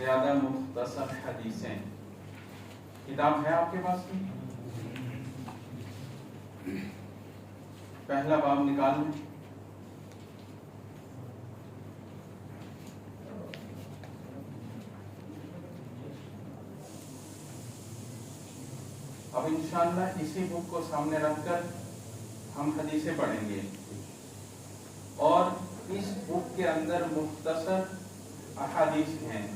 زیادہ مختصر حدیثیں. کتاب ہے آپ کے پاس کی؟ پہلا باب نکال لیں. اب انشاءاللہ اسی بک کو سامنے رکھ کر ہم حدیثیں پڑھیں گے اور اس بک کے اندر مختصر احادیث ہیں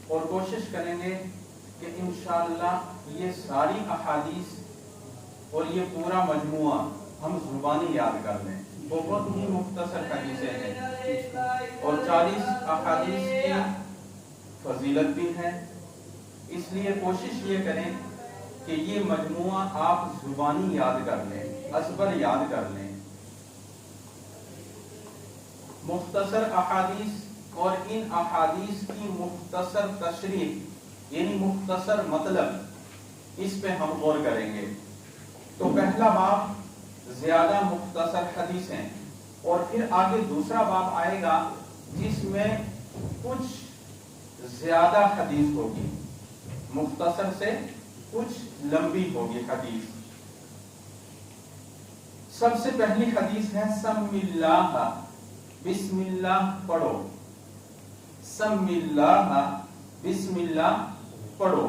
اور کوشش کریں گے کہ انشاءاللہ یہ ساری احادیث اور یہ پورا مجموعہ ہم زبانی یاد کر لیں. بہت ہی مختصر حدیثیں ہیں اور 40 احادیث کی فضیلت بھی ہے. اس لیے کوشش یہ کریں کہ یہ مجموعہ آپ زبانی یاد کر لیں, ازبر یاد کر لیں. مختصر احادیث اور ان احادیث کی مختصر تشریح یعنی مختصر مطلب, اس پہ ہم غور کریں گے. تو پہلا باب زیادہ مختصر حدیثیں اور پھر آگے دوسرا باب آئے گا جس میں کچھ زیادہ حدیث ہوگی, مختصر سے کچھ لمبی ہوگی حدیث. سب سے پہلی حدیث ہے سم اللہ, بسم اللہ پڑھو. سم اللہ, بسم اللہ پڑھو.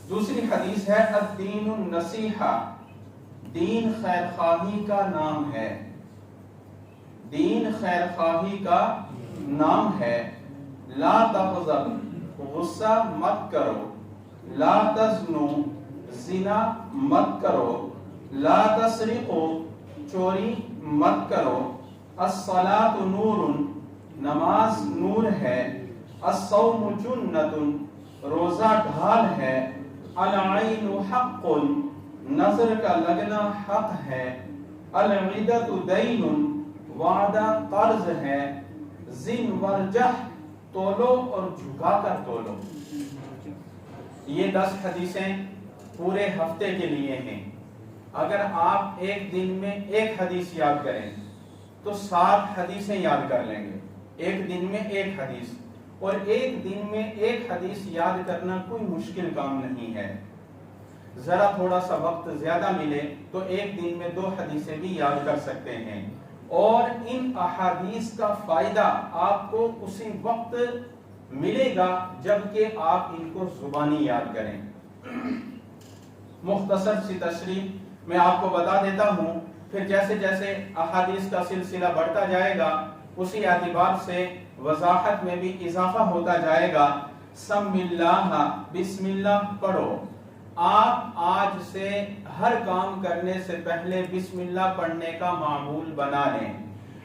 دوسری حدیث ہے الدین النصیحہ, دین خیر خواہی کا نام ہے. دین خیر خواہی کا نام ہے. لا تغضب, غصہ مت کرو. لا تزنو, زنا مت کرو. لا تسرقو, چوری مت کرو. الصلاۃ نور, نماز نور ہے. الصوم جنۃ, روزہ ڈھال ہے. العین حق, نظر کا لگنا حق ہے. العدۃ دین, وعدہ قرض ہے. زن ورجح, تولو اور جھکا کر تولو. یہ 10 حدیثیں پورے ہفتے کے لیے ہیں. اگر آپ ایک دن میں ایک حدیث یاد کریں تو 7 حدیثیں یاد کر لیں گے. ایک دن میں ایک حدیث, اور ایک دن میں ایک حدیث یاد کرنا کوئی مشکل کام نہیں ہے. ذرا تھوڑا سا وقت زیادہ ملے تو ایک دن میں 2 حدیثیں بھی یاد کر سکتے ہیں. اور ان احادیث کا فائدہ آپ کو اسی وقت ملے گا جبکہ آپ ان کو زبانی یاد کریں. مختصر سی تشریح میں آپ کو بتا دیتا ہوں, پھر جیسے جیسے احادیث کا سلسلہ بڑھتا جائے گا اسی اعتبار سے وضاحت میں بھی اضافہ ہوتا جائے گا. سم اللہ, بسم اللہ پڑھو. آپ آج سے ہر کام کرنے سے پہلے بسم اللہ پڑھنے کا معمول بنا لیں.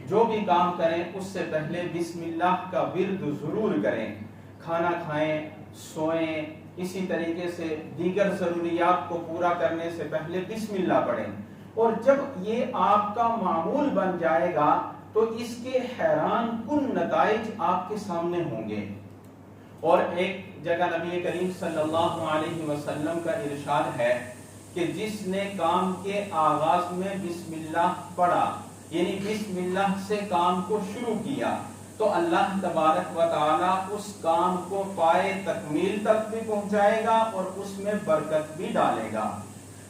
جو بھی کام کریں اس سے پہلے بسم اللہ کا ورد ضرور کریں. کھانا کھائیں, سوئیں, اسی طریقے سے دیگر ضروریات کو پورا کرنے سے پہلے بسم اللہ پڑھیں. اور جب یہ آپ کا معمول بن جائے گا تو اس کے حیران کن نتائج آپ کے سامنے ہوں گے. اور ایک جگہ نبی کریم صلی اللہ علیہ وسلم کا ارشاد ہے کہ جس نے کام کے آغاز میں بسم اللہ پڑھا, یعنی بسم اللہ سے کام کو شروع کیا, تو اللہ تبارک و تعالی اس کام کو پائے تکمیل تک بھی پہنچائے گا اور اس میں برکت بھی ڈالے گا.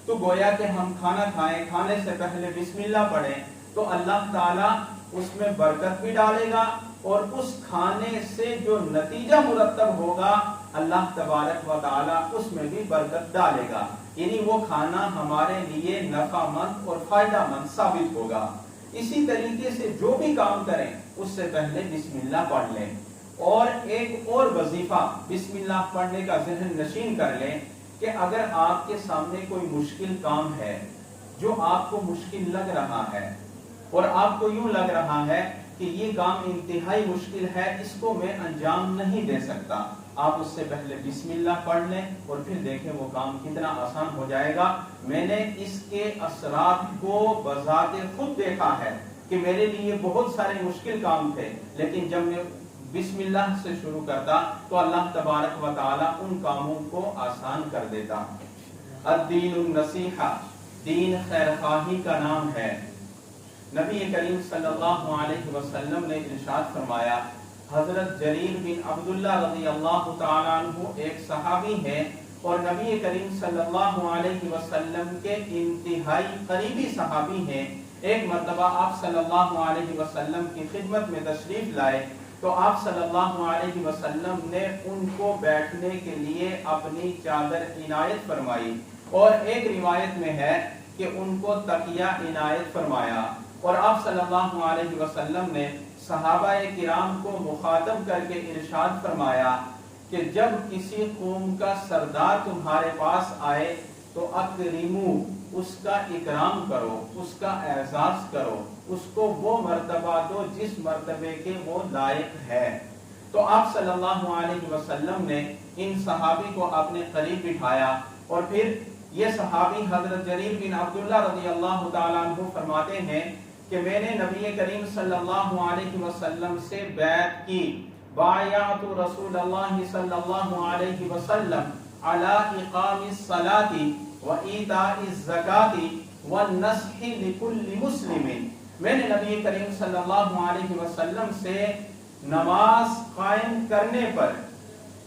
تو گویا کہ ہم کھانا کھائیں, کھانے سے پہلے بسم اللہ پڑھیں تو اللہ تعالی اس میں برکت بھی ڈالے گا اور اس کھانے سے جو نتیجہ مرتب ہوگا اللہ تبارک و تعالی اس میں بھی برکت ڈالے گا. یعنی وہ کھانا ہمارے لیے نفع مند اور فائدہ مند ثابت ہوگا. اسی طریقے سے جو بھی کام کریں اس سے پہلے بسم اللہ پڑھ لیں. اور ایک اور وظیفہ بسم اللہ پڑھنے کا ذہن نشین کر لیں کہ اگر آپ کے سامنے کوئی مشکل کام ہے جو آپ کو مشکل لگ رہا ہے اور آپ کو یوں لگ رہا ہے کہ یہ کام انتہائی مشکل ہے, اس کو میں انجام نہیں دے سکتا, آپ اس سے پہلے بسم اللہ پڑھ لیں اور پھر دیکھیں وہ کام کتنا آسان ہو جائے گا. میں نے اس کے اثرات کو بذات خود دیکھا ہے کہ میرے لیے بہت سارے مشکل کام تھے, لیکن جب میں بسم اللہ سے شروع کرتا تو اللہ تبارک و تعالی ان کاموں کو آسان کر دیتا. الدین النصیحہ, دین خیر خواہی کا نام ہے. نبی کریم صلی اللہ علیہ وسلم نے ارشاد فرمایا حضرت جریر بن عبداللہ رضی اللہ تعالیٰ عنہ ایک صحابی ہے اور نبی کریم صلی اللہ علیہ وسلم کے انتہائی قریبی صحابی ہیں۔ ایک مرتبہ آپ صلی اللہ علیہ وسلم کی خدمت میں تشریف لائے تو آپ صلی اللہ علیہ وسلم نے ان کو بیٹھنے کے لیے اپنی چادر عنایت فرمائی، اور ایک روایت میں ہے کہ ان کو تکیہ عنایت فرمایا، اور آپ صلی اللہ علیہ وسلم نے صحابہ کرام کو مخاطب کر کے ارشاد فرمایا کہ جب کسی قوم کا سردار تمہارے پاس آئے تو اکرمو، اس کا اکرام کرو، اس کا اعزاز کرو، اس کو وہ مرتبہ دو جس مرتبے کے وہ لائق ہے۔ تو آپ صلی اللہ علیہ وسلم نے ان صحابی کو اپنے قریب بٹھایا، اور پھر یہ صحابی حضرت جریر بن عبداللہ رضی اللہ تعالیٰ عنہ فرماتے ہیں کہ میں نے نبی کریم صلی اللہ علیہ وسلم سے بیعت کی، بایعت رسول اللہ صلی اللہ علیہ وسلم علی اقام الصلاة و ایتاء الزکاة والنصح لکل مسلم، میں نے نبی کریم صلی اللہ علیہ وسلم سے نماز قائم کرنے پر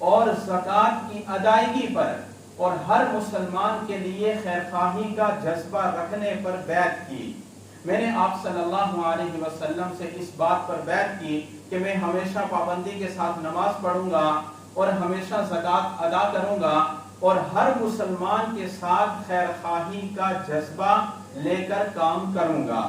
اور زکوٰۃ کی ادائیگی پر اور ہر مسلمان کے لیے خیرخواہی کا جذبہ رکھنے پر بیعت کی۔ میں نے آپ صلی اللہ علیہ وسلم سے اس بات پر بیعت کی کہ میں ہمیشہ پابندی کے ساتھ نماز پڑھوں گا اور ہمیشہ زکوٰۃ ادا کروں گا اور ہر مسلمان کے ساتھ خیرخواہی کا جذبہ لے کر کام کروں گا۔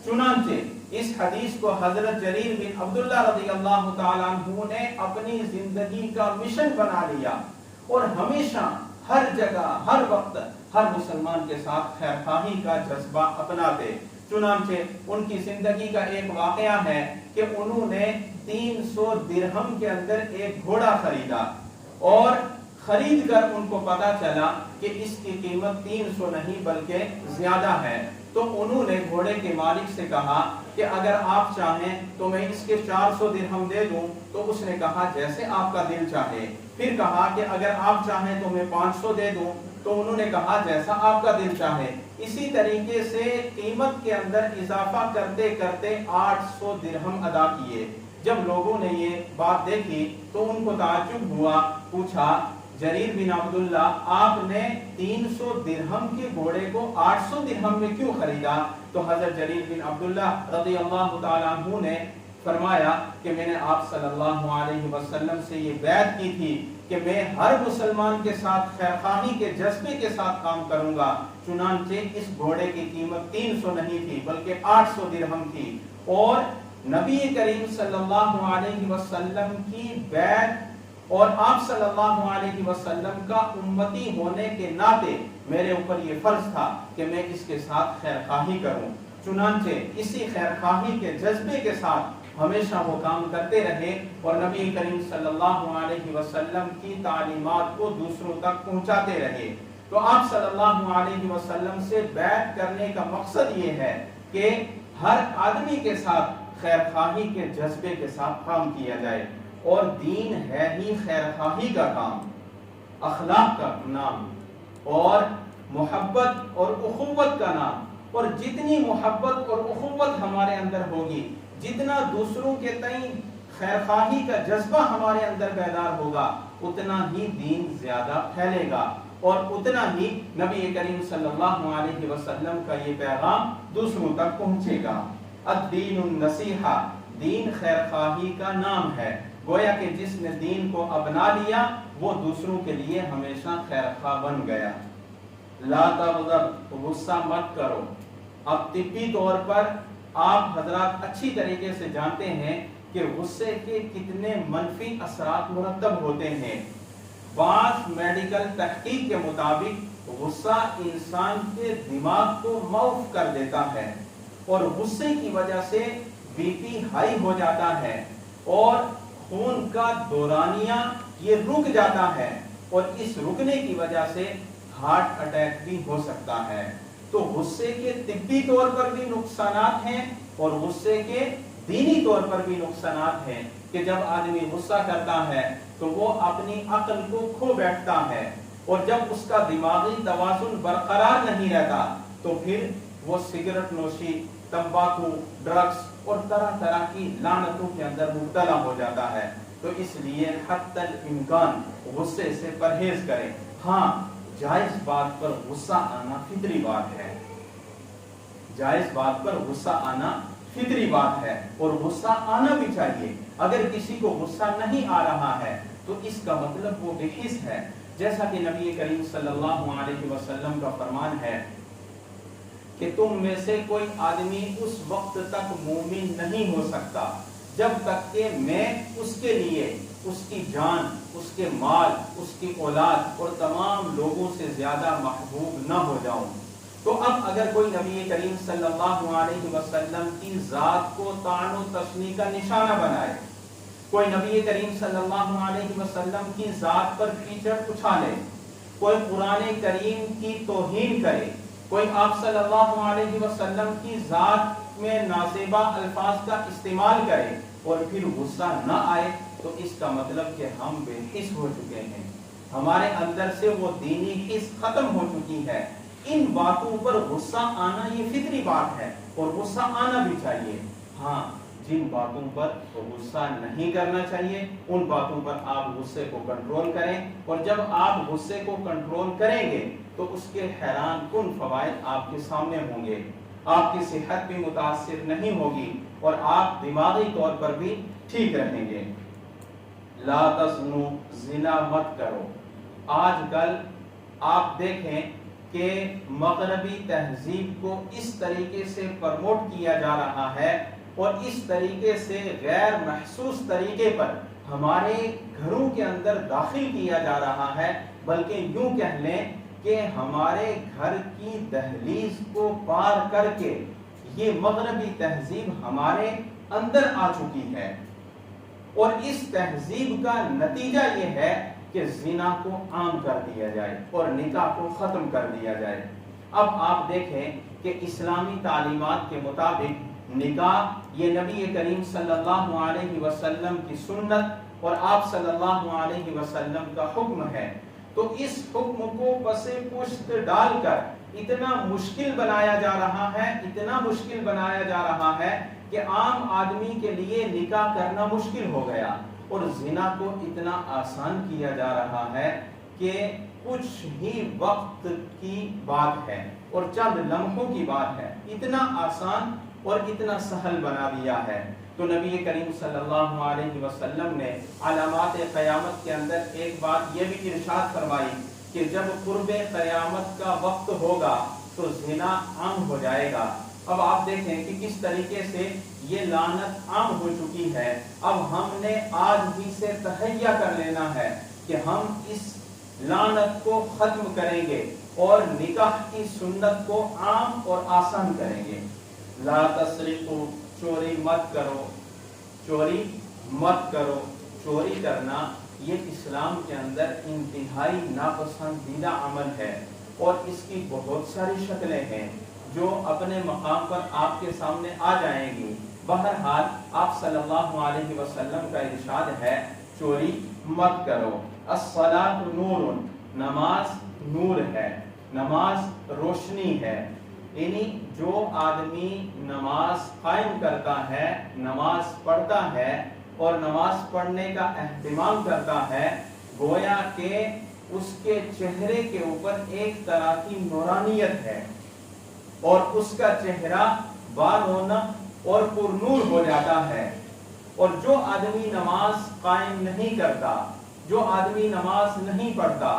چنانچہ اس حدیث کو حضرت جریر بن عبداللہ رضی اللہ تعالیٰ عنہ نے اپنی زندگی کا مشن بنا لیا اور ہمیشہ ہر جگہ ہر وقت ہر مسلمان کے ساتھ خیرخواہی کا جذبہ اپناتے۔ چنانچہ ان کی زندگی کا ایک واقعہ ہے کہ انہوں نے 300 درہم کے اندر ایک گھوڑا خریدا، اور خرید کر ان کو پتا چلا کہ اس کی قیمت 300 نہیں بلکہ زیادہ ہے، تو انہوں نے گھوڑے کے مالک سے کہا کہ اگر آپ چاہیں تو میں اس کے 400 درہم دے دوں، تو اس نے کہا جیسے آپ کا دل چاہے۔ پھر کہا کہ اگر آپ چاہیں تو میں 500 دے دوں، تو انہوں نے کہا جیسا آپ کا دل چاہے۔ اسی طریقے سے قیمت کے اندر اضافہ کرتے کرتے 800 درہم ادا کیے۔ جب لوگوں نے یہ بات دیکھی تو ان کو تعجب ہوا، پوچھا جریر بن عبداللہ آپ نے 300 درہم کے گھوڑے کو 800 درہم میں کیوں خریدا؟ تو حضرت جریر بن عبداللہ رضی اللہ تعالیٰ عنہ نے فرمایا کہ میں نے آپ صلی اللہ علیہ وسلم سے یہ بیعت کی تھی کہ میں ہر مسلمان کے ساتھ خیرخواہی کے جذبے کے ساتھ کام کروں گا۔ چنانچہ اس گھوڑے کی قیمت 300 نہیں تھی بلکہ 800 درہم تھی، اور نبی کریم صلی اللہ علیہ وسلم کی بیعت اور آپ صلی اللہ علیہ وسلم کا امتی ہونے کے ناطے میرے اوپر یہ فرض تھا کہ میں اس کے ساتھ خیرخواہی کروں۔ چنانچہ اسی خیرخواہی کے جذبے کے ساتھ ہمیشہ وہ کام کرتے رہے اور نبی کریم صلی اللہ علیہ وسلم کی تعلیمات کو دوسروں تک پہنچاتے رہے۔ تو آپ صلی اللہ علیہ وسلم سے بیعت کرنے کا مقصد یہ ہے کہ ہر آدمی کے ساتھ خیرخواہی کے جذبے کے ساتھ کام کیا جائے، اور دین ہے ہی خیرخواہی کا کام، اخلاق کا نام اور محبت اور اخوت کا نام، اور جتنی محبت اور اخوت ہمارے اندر ہوگی، جتنا دوسروں کے تئیں خیرخواہی کا جذبہ ہمارے اندر بیدار ہوگا، اتنا ہی دین زیادہ پھیلے گا اور اتنا ہی نبی کریم صلی اللہ علیہ وسلم کا یہ پیغام دوسروں تک پہنچے گا۔ الدین النصیحہ، دین خیرخواہی کا نام ہے، گویا کہ جس نے دین کو اپنا لیا وہ دوسروں کے لیے ہمیشہ خیرخواہ بن گیا۔ لا تغضب، غصہ مت کرو۔ اب طبی طور پر آپ حضرات اچھی طریقے سے جانتے ہیں کہ غصے کے کتنے منفی اثرات مرتب ہوتے ہیں۔ بعض میڈیکل تحقیق کے مطابق غصہ انسان کے دماغ کو معاف کر دیتا ہے، اور غصے کی وجہ سے بی پی ہائی ہو جاتا ہے اور خون کا دورانیہ یہ رک جاتا ہے، اور اس رکنے کی وجہ سے ہارٹ اٹیک بھی ہو سکتا ہے۔ تو غصے کے طبی طور پر بھی نقصانات ہیں اور غصے کے دینی طور پر بھی نقصانات ہیں کہ جب آدمی غصہ کرتا ہے تو وہ اپنی عقل کو کھو بیٹھتا ہے، اور جب اس کا دماغی توازن برقرار نہیں رہتا تو پھر وہ سگریٹ نوشی، تمباکو، ڈرگس اور طرح طرح کی لعنتوں کے اندر مبتلا ہو جاتا ہے۔ تو اس لیے حتی الامکان غصے سے پرہیز کریں۔ ہاں، جائز بات پر غصہ آنا فطری بات ہے، جائز بات پر غصہ آنا فطری بات ہے، اور غصہ آنا بھی چاہیے۔ اگر کسی کو غصہ نہیں آ رہا ہے تو اس کا مطلب وہ بے حس ہے، جیسا کہ نبی کریم صلی اللہ علیہ وسلم کا فرمان ہے کہ تم میں سے کوئی آدمی اس وقت تک مومن نہیں ہو سکتا جب تک کہ میں اس کے لیے اس کی جان، اس کے مال، اس کی اولاد اور تمام لوگوں سے زیادہ محبوب نہ ہو جاؤں۔ تو اب اگر کوئی نبی کریم صلی اللہ علیہ وسلم کی ذات کو طعن و تشنیع کا نشانہ بنائے، کوئی نبی کریم صلی اللہ علیہ وسلم کی ذات پر کیچڑ اچھالے، کوئی قرآن کریم کی توہین کرے، کوئی آپ صلی اللہ علیہ وسلم کی ذات میں نازیبا الفاظ کا استعمال کرے اور پھر غصہ نہ آئے، تو اس کا مطلب کہ ہم بے حس ہو چکے ہیں، ہمارے اندر سے وہ دینی حس ختم ہو چکی ہے۔ ان باتوں پر غصہ آنا یہ فطری بات ہے اور غصہ آنا بھی چاہیے۔ ہاں، جن باتوں پر غصہ نہیں کرنا چاہیے ان باتوں پر آپ غصے کو کنٹرول کریں، اور جب آپ غصے کو کنٹرول کریں گے تو اس کے حیران کن فوائد آپ کے سامنے ہوں گے۔ آپ کی صحت بھی متاثر نہیں ہوگی اور آپ دماغی طور پر بھی ٹھیک رہیں گے۔ لا تزنوا، زنا مت کرو۔ آج کل آپ دیکھیں کہ مغربی تہذیب کو اس طریقے سے پروموٹ کیا جا رہا ہے اور اس طریقے سے غیر محسوس طریقے پر ہمارے گھروں کے اندر داخل کیا جا رہا ہے، بلکہ یوں کہہ لیں کہ ہمارے گھر کی دہلیز کو پار کر کے یہ مغربی تہذیب ہمارے اندر آ چکی ہے، اور اس تہذیب کا نتیجہ یہ ہے کہ زنا کو عام کر دیا جائے اور نکاح کو ختم کر دیا جائے۔ اب آپ دیکھیں کہ اسلامی تعلیمات کے مطابق نکاح یہ نبی کریم صلی اللہ علیہ وسلم کی سنت اور آپ صلی اللہ علیہ وسلم کا حکم ہے، تو اس حکم کو پس پشت ڈال کر اتنا مشکل بنایا جا رہا ہے، اتنا مشکل بنایا جا رہا ہے کہ عام آدمی کے لیے نکاح کرنا مشکل ہو گیا، اور زنا کو اتنا آسان کیا جا رہا ہے کہ کچھ ہی وقت کی بات ہے اور چند لمحوں کی بات ہے، اتنا آسان اور اتنا سہل بنا دیا ہے۔ تو نبی کریم صلی اللہ علیہ وسلم نے علامات قیامت کے اندر ایک بات یہ بھی ارشاد فرمائی کہ جب قرب قیامت کا وقت ہوگا تو زنا عام ہو جائے گا۔ اب آپ دیکھیں کہ کس طریقے سے یہ لعنت عام ہو چکی ہے۔ اب ہم نے آج ہی سے تہیہ کر لینا ہے کہ ہم اس لعنت کو ختم کریں گے اور نکاح کی سنت کو عام اور آسان کریں گے۔ لا تسرقوا، چوری مت کرو، چوری مت کرو۔ چوری کرنا یہ اسلام کے اندر انتہائی ناپسندیدہ عمل ہے، اور اس کی بہت ساری شکلیں ہیں جو اپنے مقام پر آپ کے سامنے آ جائیں گی۔ بہرحال آپ صلی اللہ علیہ وسلم کا ارشاد ہے چوری مت کرو۔ الصلاۃ نور، نماز نور ہے، نماز روشنی ہے، یعنی جو آدمی نماز قائم کرتا ہے، نماز پڑھتا ہے اور نماز پڑھنے کا اہتمام کرتا ہے، گویا کہ اس کے چہرے کے اوپر ایک طرح کی نورانیت ہے اور اس کا چہرہ بارونق اور پر نور ہو جاتا ہے۔ اور جو آدمی نماز قائم نہیں کرتا، جو آدمی نماز نہیں پڑھتا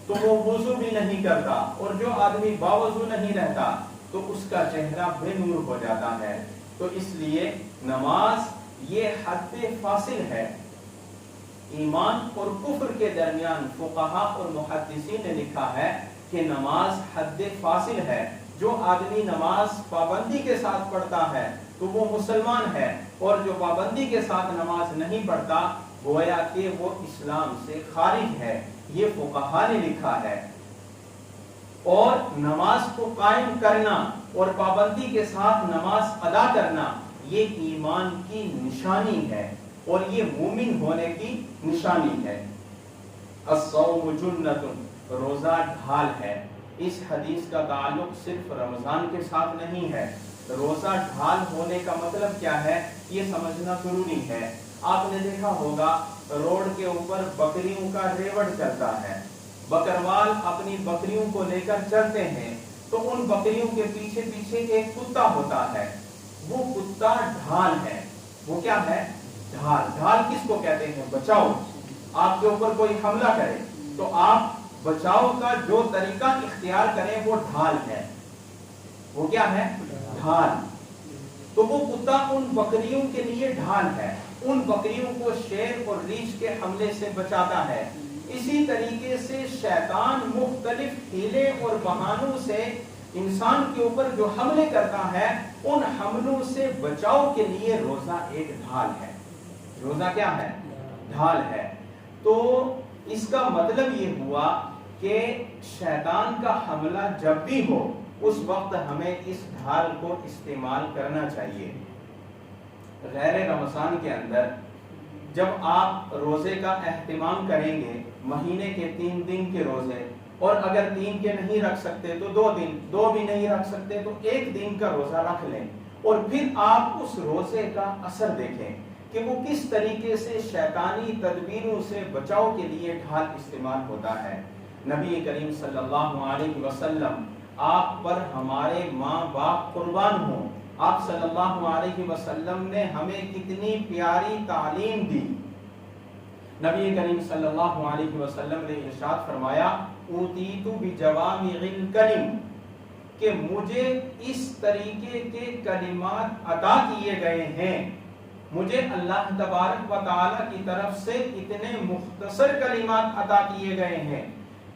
تو وہ وضو بھی نہیں کرتا، اور جو آدمی باوضو نہیں رہتا تو اس کا چہرہ بے نور ہو جاتا ہے۔ تو اس لیے نماز یہ حد فاصل ہے ایمان اور کفر کے درمیان۔ فقہاء اور محدثین نے لکھا ہے کہ نماز حد فاصل ہے۔ جو آدمی نماز پابندی کے ساتھ پڑھتا ہے تو وہ مسلمان ہے، اور جو پابندی کے ساتھ نماز نہیں پڑھتا گویا کہ وہ اسلام سے خارج ہے۔ یہ فقہاء نے لکھا ہے۔ اور نماز کو قائم کرنا اور پابندی کے ساتھ نماز ادا کرنا یہ ایمان کی نشانی ہے اور یہ مومن ہونے کی نشانی ہے۔ الصوم جنۃ، روزہ ڈھال ہے۔ اس حدیث کا تعلق صرف رمضان کے ساتھ نہیں ہے، روزہ ڈھال ہونے کا مطلب کیا ہے یہ سمجھنا ضروری ہے۔ آپ نے دیکھا ہوگا روڈ کے اوپر بکریوں کا ریوڑ چلتا ہے، بکروال اپنی بکریوں کو لے کر چلتے ہیں، تو ان بکریوں کے پیچھے پیچھے ایک کتا ہوتا ہے، وہ کتا ڈھال ہے۔ وہ کیا ہے؟ ڈھال۔ ڈھال کس کو کہتے ہیں؟ بچاؤ۔ آپ کے اوپر کوئی حملہ کرے تو آپ بچاؤ کا جو طریقہ اختیار کریں وہ ڈھال ہے۔ وہ کیا ہے؟ ڈھال۔ تو وہ کتا ان بکریوں کے لیے ڈھال ہے، ان بکریوں کو شیر اور ریچھ کے حملے سے بچاتا ہے۔ اسی طریقے سے شیطان مختلف ہیلے اور بہانوں سے انسان کے اوپر جو حملے کرتا ہے ان حملوں سے بچاؤ کے لیے روزہ ایک ڈھال ہے۔ روزہ کیا ہے؟ ڈھال ہے۔ تو اس کا مطلب یہ ہوا کہ شیطان کا حملہ جب بھی ہو اس وقت ہمیں اس ڈھال کو استعمال کرنا چاہیے۔ غیر رمضان کے اندر جب آپ روزے کا اہتمام کریں گے، مہینے کے 3 دن کے روزے، اور اگر 3 کے نہیں رکھ سکتے تو 2 دن، 2 بھی نہیں رکھ سکتے تو 1 دن کا روزہ رکھ لیں، اور پھر آپ اس روزے کا اثر دیکھیں کہ وہ کس طریقے سے شیطانی تدبیروں سے بچاؤ کے لیے ڈھال استعمال ہوتا ہے۔ نبی کریم صلی اللہ علیہ وسلم، آپ پر ہمارے ماں باپ قربان ہوں، آپ صلی اللہ علیہ وسلم نے ہمیں کتنی پیاری تعلیم دی۔ نبی کریم صلی اللہ علیہ وسلم نے ارشاد فرمایا اوتیت بجوامع الکلم، کہ مجھے اس طریقے کے کلمات عطا کیے گئے ہیں، مجھے اللہ تبارک و تعالی کی طرف سے اتنے مختصر کلمات عطا کیے گئے ہیں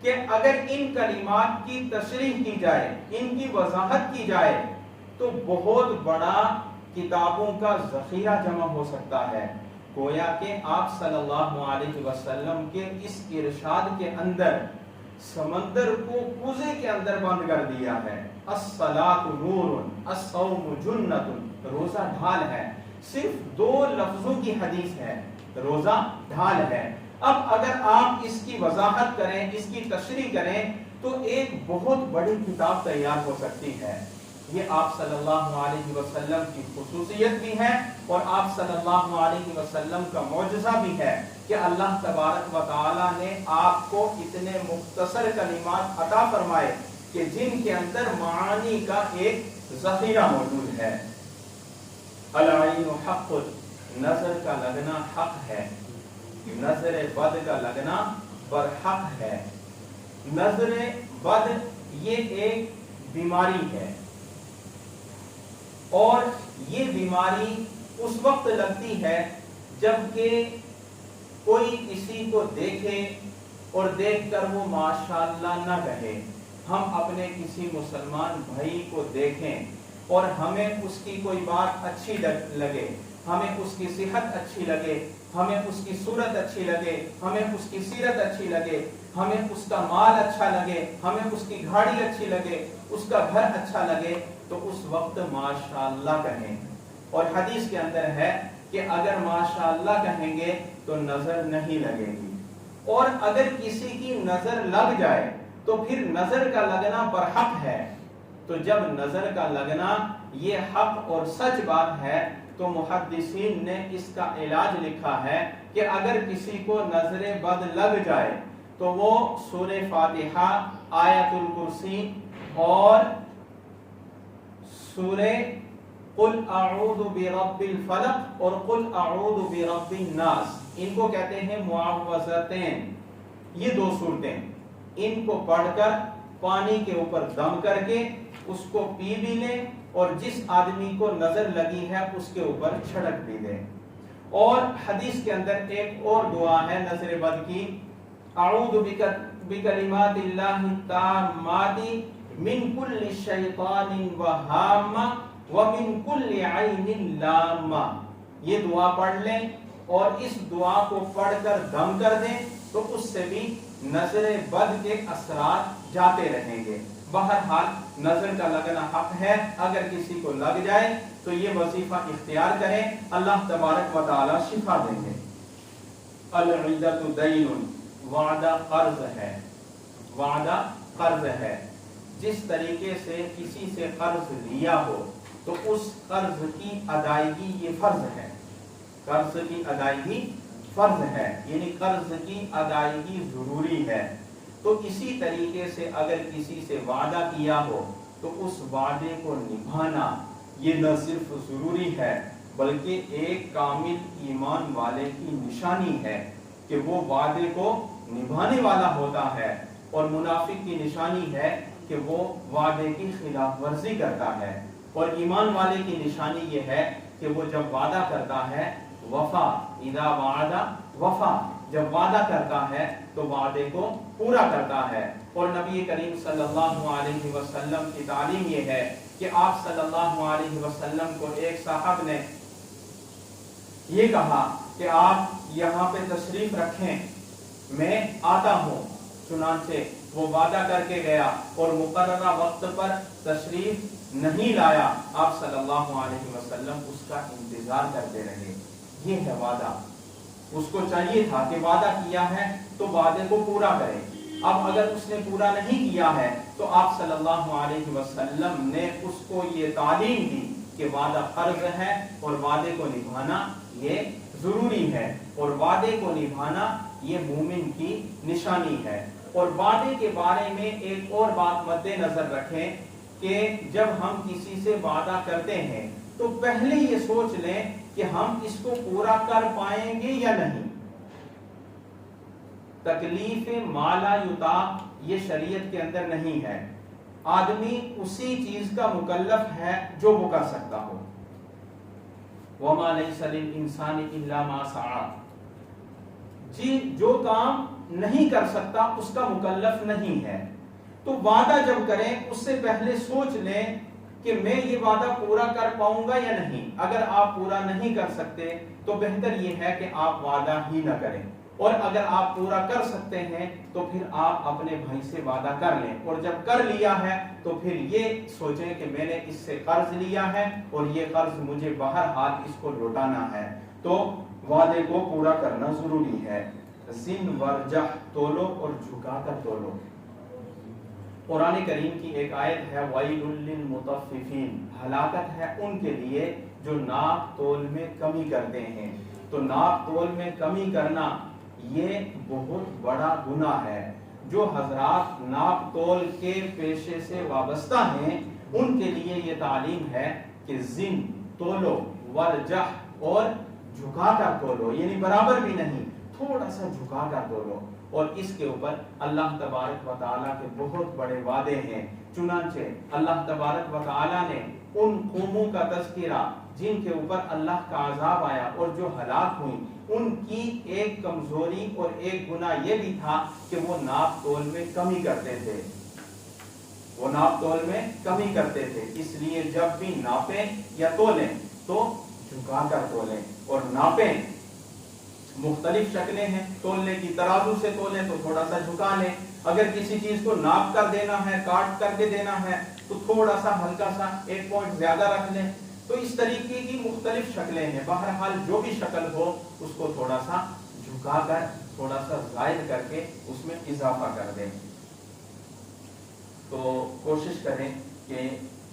کہ اگر ان کلمات کی تشریح کی جائے، ان کی وضاحت کی جائے تو بہت بڑا کتابوں کا ذخیرہ جمع ہو سکتا ہے۔ گویا کہ آپ صلی اللہ علیہ وسلم کے اس ارشاد کے اندر سمندر کو کوزے کے اندر بند کر دیا ہے۔ الصلاۃ نور الصوم جنۃ، روزہ ڈھال ہے۔ صرف 2 لفظوں کی حدیث ہے، روزہ ڈھال ہے۔ اب اگر آپ اس کی وضاحت کریں، اس کی تشریح کریں تو ایک بہت بڑی کتاب تیار ہو سکتی ہے۔ یہ آپ صلی اللہ علیہ وسلم کی خصوصیت بھی ہے اور آپ صلی اللہ علیہ وسلم کا معجزہ بھی ہے کہ اللہ تبارک و تعالی نے آپ کو اتنے مختصر کلمات عطا فرمائے کہ جن کے اندر معانی کا ایک ذخیرہ موجود ہے۔ العین حق، نظر کا لگنا حق ہے، نظر بد کا لگنا برحق ہے۔ نظر بد یہ ایک بیماری ہے، اور یہ بیماری اس وقت لگتی ہے جبکہ کوئی کسی کو دیکھے اور دیکھ کر وہ ماشاءاللہ نہ کہے۔ ہم اپنے کسی مسلمان بھائی کو دیکھیں اور ہمیں اس کی کوئی بات اچھی لگے، ہمیں اس کی صحت اچھی لگے، ہمیں اس کی صورت اچھی لگے، ہمیں اس کی سیرت اچھی لگے، ہمیں اس کا مال اچھا لگے، ہمیں اس کی گاڑی اچھی لگے، اس کا گھر اچھا لگے، تو اس وقت ماشاءاللہ کہیں۔ اور حدیث کے اندر ہے کہ اگر ماشاءاللہ کہیں گے تو نظر نہیں لگے گی، اور اگر کسی کی نظر لگ جائے تو پھر نظر کا لگنا برحق ہے۔ تو جب نظر کا لگنا یہ حق اور سچ بات ہے تو محدثین نے اس کا علاج لکھا ہے کہ اگر کسی کو نظر بد لگ جائے تو وہ سورہ فاتحہ، آیت الکرسی اور سورہ قل اعوذ برب الفلق اور قل اعوذ برب الناس، ان کو کہتے ہیں معوذتین، یہ 2 صورتیں، ان کو پڑھ کر پانی کے اوپر دم کر کے اس کو پی بھی لیں، اور جس آدمی کو نظر لگی ہے اس کے اوپر چھڑک بھی دیں۔ اور حدیث کے اندر ایک اور دعا ہے نظر بد کی، اعوذ بکلمات اللہ التامات من کل شیطان وہامہ ومن کل عین لامہ۔ یہ دعا پڑھ لیں اور اس دعا کو پڑھ کر دم کر دیں تو اس سے بھی نظر بد کے اثرات جاتے رہیں گے۔ بہرحال نظر کا لگنا حق ہے، اگر کسی کو لگ جائے تو یہ وظیفہ اختیار کریں، اللہ تبارک و تعالی شفا دیں گے۔ العدۃ دین، وعدہ قرض ہے، وعدہ قرض ہے۔ جس طریقے سے کسی سے قرض لیا ہو تو اس قرض کی ادائیگی یہ فرض ہے، قرض کی ادائیگی فرض ہے، یعنی قرض کی ادائیگی ضروری ہے۔ تو اسی طریقے سے اگر کسی سے وعدہ کیا ہو تو اس وعدے کو نبھانا یہ نہ صرف ضروری ہے بلکہ ایک کامل ایمان والے کی نشانی ہے کہ وہ وعدے کو نبھانے والا ہوتا ہے، اور منافق کی نشانی ہے کہ وہ وعدے کی خلاف ورزی کرتا ہے، اور ایمان والے کی نشانی یہ ہے کہ وہ جب وعدہ کرتا ہے وفا، اذا وعد وفا، جب وعدہ کرتا ہے تو وعدے کو پورا کرتا ہے۔ اور نبی کریم صلی اللہ علیہ وسلم کی تعلیم یہ ہے کہ آپ صلی اللہ علیہ وسلم کو ایک صاحب نے یہ کہا کہ آپ یہاں پہ تشریف رکھیں، میں آتا ہوں، چنانچہ وہ وعدہ کر کے گیا اور مقررہ وقت پر تشریف نہیں لایا، آپ صلی اللہ علیہ وسلم اس کا انتظار کرتے رہے۔ یہ ہے وعدہ، اس کو چاہیے تھا کہ وعدہ کیا ہے تو وعدے کو پورا کرے۔ اب اگر اس نے پورا نہیں کیا ہے تو آپ صلی اللہ علیہ وسلم نے اس کو یہ تعلیم دی کہ وعدہ فرض ہے اور وعدے کو نبھانا یہ ضروری ہے، اور وعدے کو نبھانا یہ مومن کی نشانی ہے۔ اور وعدے کے بارے میں ایک اور بات مد نظر رکھیں کہ جب ہم کسی سے وعدہ کرتے ہیں تو پہلے یہ سوچ لیں کہ ہم اس کو پورا کر پائیں گے یا نہیں۔ تکلیف ما لا یطاق یہ شریعت کے اندر نہیں ہے، آدمی اسی چیز کا مکلف ہے جو وہ کر سکتا ہو۔ وما لیس للانسان الا ما سعى، جی جو کام نہیں کر سکتا اس کا مکلف نہیں ہے۔ تو وعدہ جب کریں اس سے پہلے سوچ لیں کہ میں یہ وعدہ پورا کر پاؤں گا یا نہیں۔ اگر آپ پورا نہیں کر سکتے تو بہتر یہ ہے کہ آپ وعدہ ہی نہ کریں، اور اگر آپ پورا کر سکتے ہیں تو پھر آپ اپنے بھائی سے وعدہ کر لیں، اور جب کر لیا ہے تو پھر یہ سوچیں کہ میں نے اس سے قرض لیا ہے اور یہ قرض مجھے بہرحال اس کو لوٹانا ہے، تو وعدے کو پورا کرنا ضروری ہے۔ زن ورجح، تولو اور جھکا کر تولو۔ قرآن کریم کی ایک آیت ہے وَيْلٌ لِّلْمُطَفِّفِينَ، ہلاکت ہے ان کے لیے جو ناپ تول میں کمی کرتے ہیں۔ تو ناپ تول میں کمی کرنا یہ بہت بڑا گناہ ہے۔ جو حضرات ناپ تول کے پیشے سے وابستہ ہیں ان کے لیے یہ تعلیم ہے کہ زن، تولو، ورجح اور جھکا کر تولو، یعنی برابر بھی نہیں، تھوڑا سا جھکا کر تولو۔ اور اس کے اوپر اللہ تبارک و تعالیٰ کے بہت بڑے وعدے ہیں، چنانچہ اللہ تبارک و تعالیٰ نے ان قوموں کا تذکرہ جن کے اوپر اللہ کا عذاب آیا اور جو ہلاک ہوئیں، ان کی ایک کمزوری اور ایک گناہ یہ بھی تھا کہ وہ ناپ تول میں کمی کرتے تھے، وہ ناپ تول میں کمی کرتے تھے۔ اس لیے جب بھی ناپیں یا تولیں تو جھکا کر تولیں اور ناپیں۔ مختلف شکلیں ہیں تولنے کی، ترازو سے تولیں تو تھوڑا سا جھکا لیں، اگر کسی چیز کو ناپ کر دینا ہے، کاٹ کر کے دینا ہے تو تھوڑا سا ہلکا سا 1 پوائنٹ زیادہ رکھ لیں۔ تو اس طریقے کی مختلف شکلیں ہیں، بہرحال جو بھی شکل ہو اس کو تھوڑا سا جھکا کر، تھوڑا سا زائد کر کے اس میں اضافہ کر دیں۔ تو کوشش کریں کہ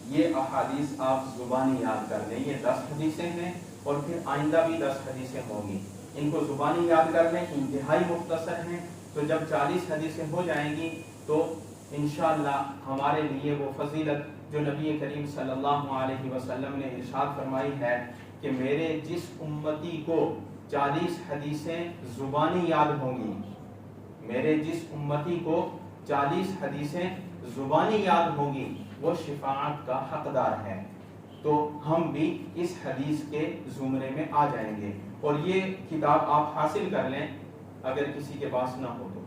یہ احادیث آپ زبانی یاد کر لیں۔ یہ 10 حدیثیں ہیں اور پھر آئندہ بھی 10 حدیثیں ہوں گی، ان کو زبانی یاد کر لیں، انتہائی مختصر ہیں۔ تو جب 40 حدیثیں ہو جائیں گی تو انشاءاللہ ہمارے لیے وہ فضیلت جو نبی کریم صلی اللہ علیہ وسلم نے ارشاد فرمائی ہے کہ میرے جس امتی کو 40 حدیثیں زبانی یاد ہوں گی، میرے جس امتی کو 40 حدیثیں زبانی یاد ہوں گی وہ شفاعت کا حقدار ہے۔ تو ہم بھی اس حدیث کے زمرے میں آ جائیں گے، اور یہ کتاب آپ حاصل کر لیں اگر کسی کے پاس نہ ہو تو۔